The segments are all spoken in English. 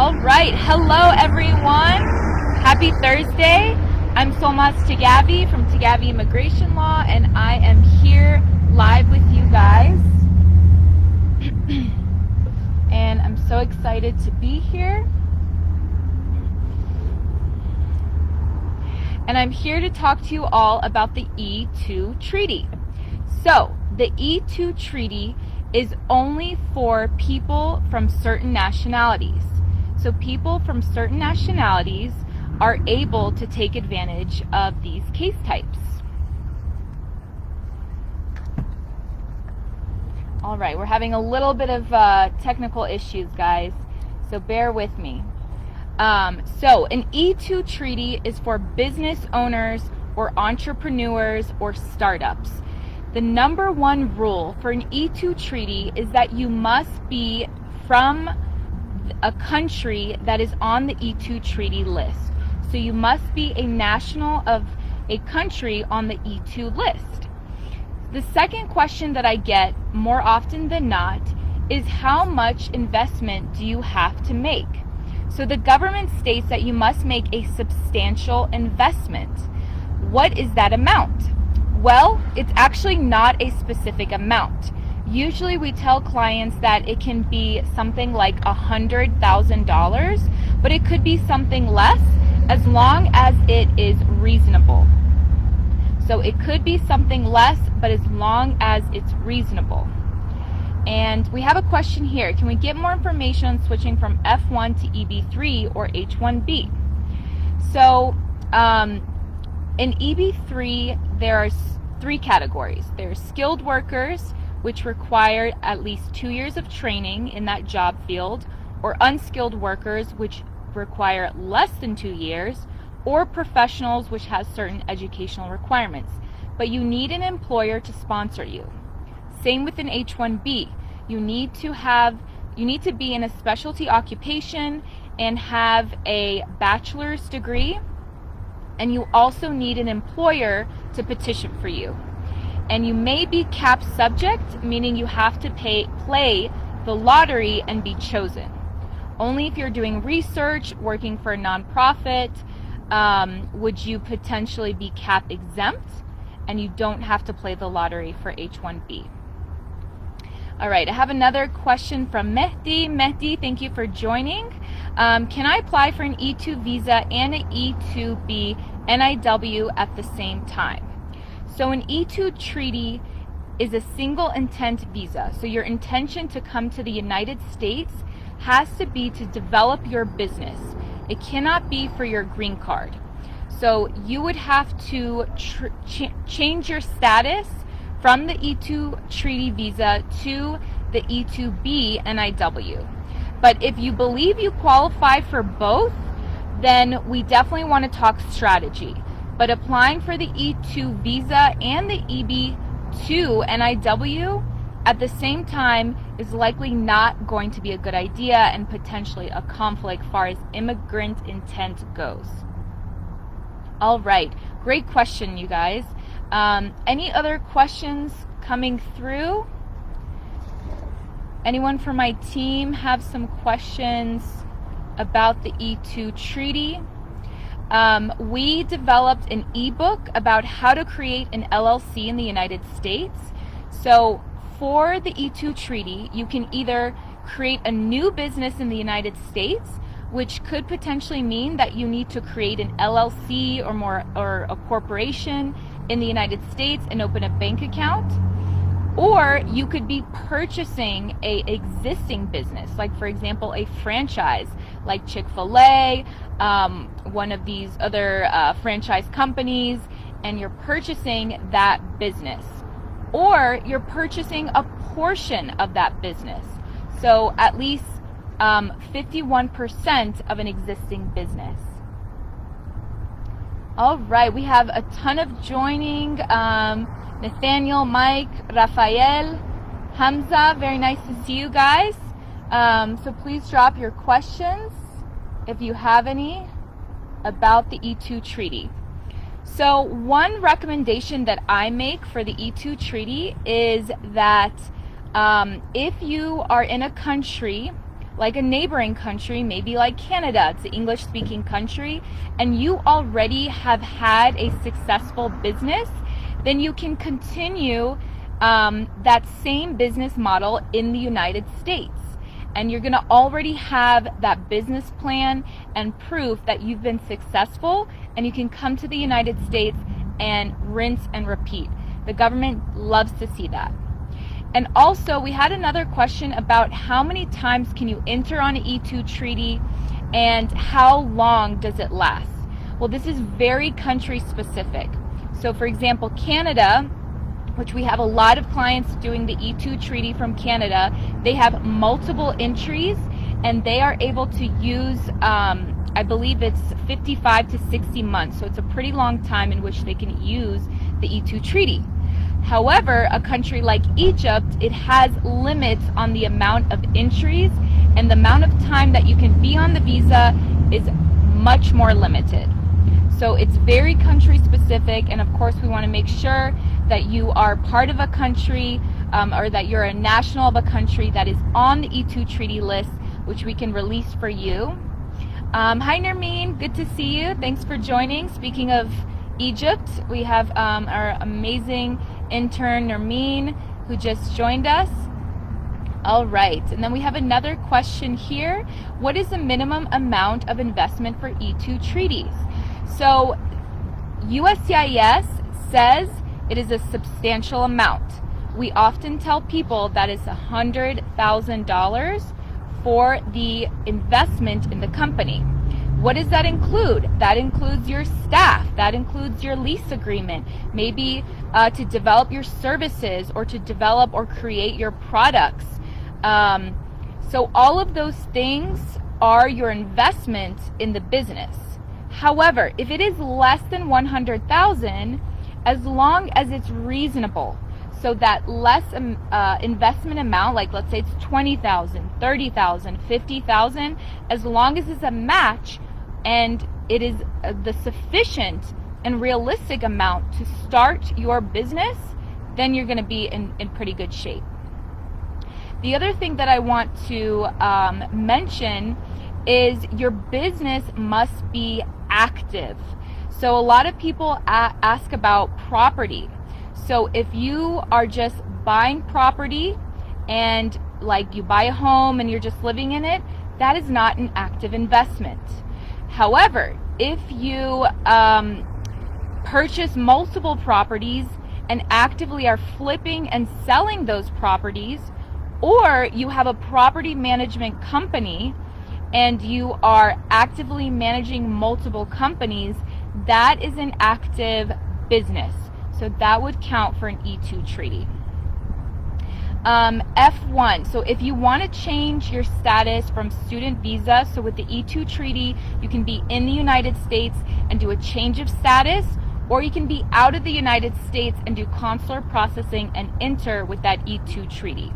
All right, hello everyone. Happy Thursday. I'm Solmaz Tagavi from Tagavi Immigration Law, and I am here live with you guys. And I'm so excited to be here. And I'm here to talk to you all about the E2 Treaty. So, the E2 Treaty is only for people from certain nationalities. So people from certain nationalities are able to take advantage of these case types. All right, we're having a little bit of technical issues, guys, so bear with me. So an E2 treaty is for business owners or entrepreneurs or startups. The number one rule for an E2 treaty is that you must be from a country that is on the E2 treaty list. So you must be a national of a country on the E2 list. The second question that I get more often than not is how much investment do you have to make? So the government states that you must make a substantial investment. What is that amount? Well, it's actually not a specific amount. Usually we tell clients that it can be something like $100,000, but it could be something less as long as it is reasonable. So it could be something less, but as long as it's reasonable. And we have a question here. Can we get more information on switching from F1 to EB3 or H1B? So in EB3, there are three categories. There's skilled workers, which require at least 2 years of training in that job field, or unskilled workers, which require less than 2 years, or professionals, which has certain educational requirements. But you need an employer to sponsor you. Same with an H1B. You need to be in a specialty occupation and have a bachelor's degree, and you also need an employer to petition for you. And you may be capped subject, meaning you have to play the lottery and be chosen. Only if you're doing research, working for a nonprofit, would you potentially be cap exempt, and you don't have to play the lottery for H1B. All right, I have another question from Mehdi. Mehdi, thank you for joining. Can I apply for an E2 visa and an E2B NIW at the same time? So an E2 treaty is a single intent visa. So your intention to come to the United States has to be to develop your business. It cannot be for your green card. So you would have to change your status from the E2 treaty visa to the E2B NIW. But if you believe you qualify for both, then we definitely want to talk strategy. But applying for the E2 visa and the EB2 NIW at the same time is likely not going to be a good idea and potentially a conflict far as immigrant intent goes. All right, great question, you guys. Any other questions coming through? Anyone from my team have some questions about the E2 treaty? We developed an ebook about how to create an LLC in the United States. So for the E2 treaty, you can either create a new business in the United States, which could potentially mean that you need to create an LLC or a corporation in the United States and open a bank account. Or you could be purchasing a existing business, like for example, a franchise like Chick-fil-A, one of these other franchise companies, and you're purchasing that business. Or you're purchasing a portion of that business. So at least 51% of an existing business. All right, we have a ton of joining. Nathaniel, Mike, Rafael, Hamza, very nice to see you guys. So please drop your questions if you have any about the E2 treaty. So one recommendation that I make for the E2 treaty is that if you are in a country like a neighboring country, maybe like Canada, it's an English-speaking country, and you already have had a successful business, then you can continue that same business model in the United States. And you're going to already have that business plan and proof that you've been successful, and you can come to the United States and rinse and repeat. The government loves to see that. And also, we had another question about how many times can you enter on an E2 treaty and how long does it last? Well, this is very country specific. So for example, Canada, which we have a lot of clients doing the E2 treaty from Canada, they have multiple entries and they are able to use, I believe it's 55 to 60 months. So it's a pretty long time in which they can use the E2 treaty. However, a country like Egypt, it has limits on the amount of entries, and the amount of time that you can be on the visa is much more limited. So it's very country specific, and of course we want to make sure that you are part of a country or that you're a national of a country that is on the E2 treaty list, which we can release for you. Hi Nermeen, good to see you. Thanks for joining. Speaking of Egypt, we have our amazing intern Nermeen who just joined us. All right, and then we have another question here. What is the minimum amount of investment for E2 treaties? So USCIS says it is a substantial amount. We often tell people that it's $100,000 for the investment in the company. What does that include? That includes your staff, that includes your lease agreement, maybe to develop your services or to develop or create your products. So all of those things are your investment in the business. However, if it is less than $100,000, as long as it's reasonable, so that less investment amount, like let's say it's $20,000, $30,000, $50,000, as long as it's a match and it is the sufficient and realistic amount to start your business, then you're going to be in pretty good shape. The other thing that I want to mention is your business must be active. So a lot of people ask about property. So if you are just buying property and like you buy a home and you're just living in it, that is not an active investment. However, if you purchase multiple properties and actively are flipping and selling those properties, or you have a property management company and you are actively managing multiple companies, that is an active business. So that would count for an E2 treaty. F1, so if you want to change your status from student visa, so with the E2 treaty, you can be in the United States and do a change of status, or you can be out of the United States and do consular processing and enter with that E2 treaty.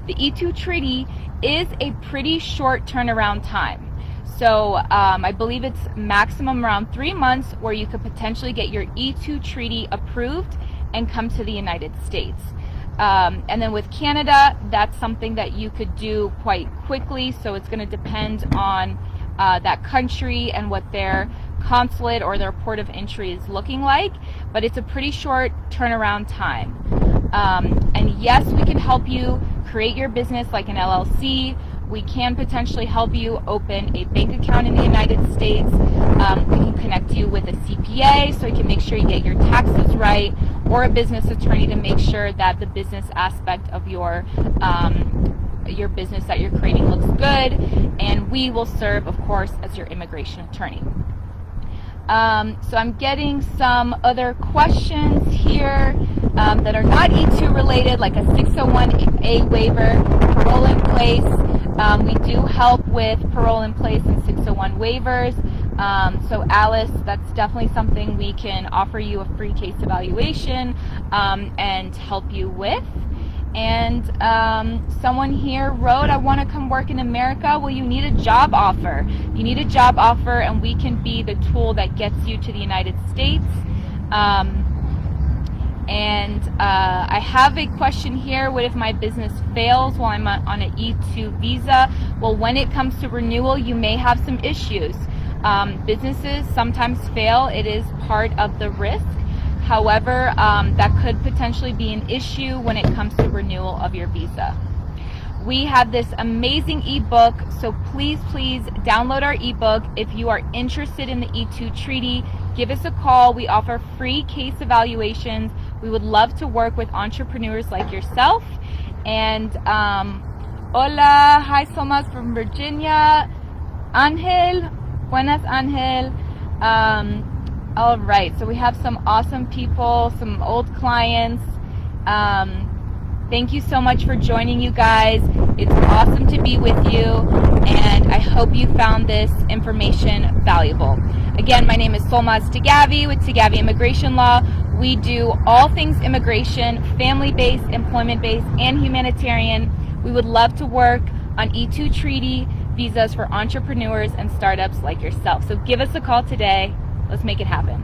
The E2 treaty is a pretty short turnaround time. So I believe it's maximum around 3 months where you could potentially get your E2 treaty approved and come to the United States. And then with Canada, that's something that you could do quite quickly. So it's going to depend on that country and what their consulate or their port of entry is looking like. But it's a pretty short turnaround time. And yes, we can help you create your business like an LLC. We can potentially help you open a bank account in the United States. We can connect you with a CPA so you can make sure you get your taxes right, or a business attorney to make sure that the business aspect of your business that you're creating looks good. And we will serve, of course, as your immigration attorney. So I'm getting some other questions here that are not E2 related, like a 601A waiver, parole in place. We do help with parole in place and 601 waivers. So Alice, that's definitely something we can offer you a free case evaluation and help you with. And someone here wrote, I want to come work in America. Well, you need a job offer. You need a job offer, and we can be the tool that gets you to the United States. And I have a question here. What if my business fails while I'm on an E2 visa? Well, when it comes to renewal, you may have some issues. Businesses sometimes fail. It is part of the risk. However, that could potentially be an issue when it comes to renewal of your visa. We have this amazing ebook, so please download our ebook. If you are interested in the E2 treaty, give us a call. We offer free case evaluations. We would love to work with entrepreneurs like yourself. And hola, hi Somas from Virginia. Angel, buenas Angel. All right, so we have some awesome people, some old clients. Thank you so much for joining, you guys. It's awesome to be with you, and I hope you found this information valuable. Again, my name is Solmaz Tagavi with Tagavi Immigration Law. We do all things immigration, family-based, employment-based, and humanitarian. We would love to work on E2 treaty visas for entrepreneurs and startups like yourself. So give us a call today. Let's make it happen.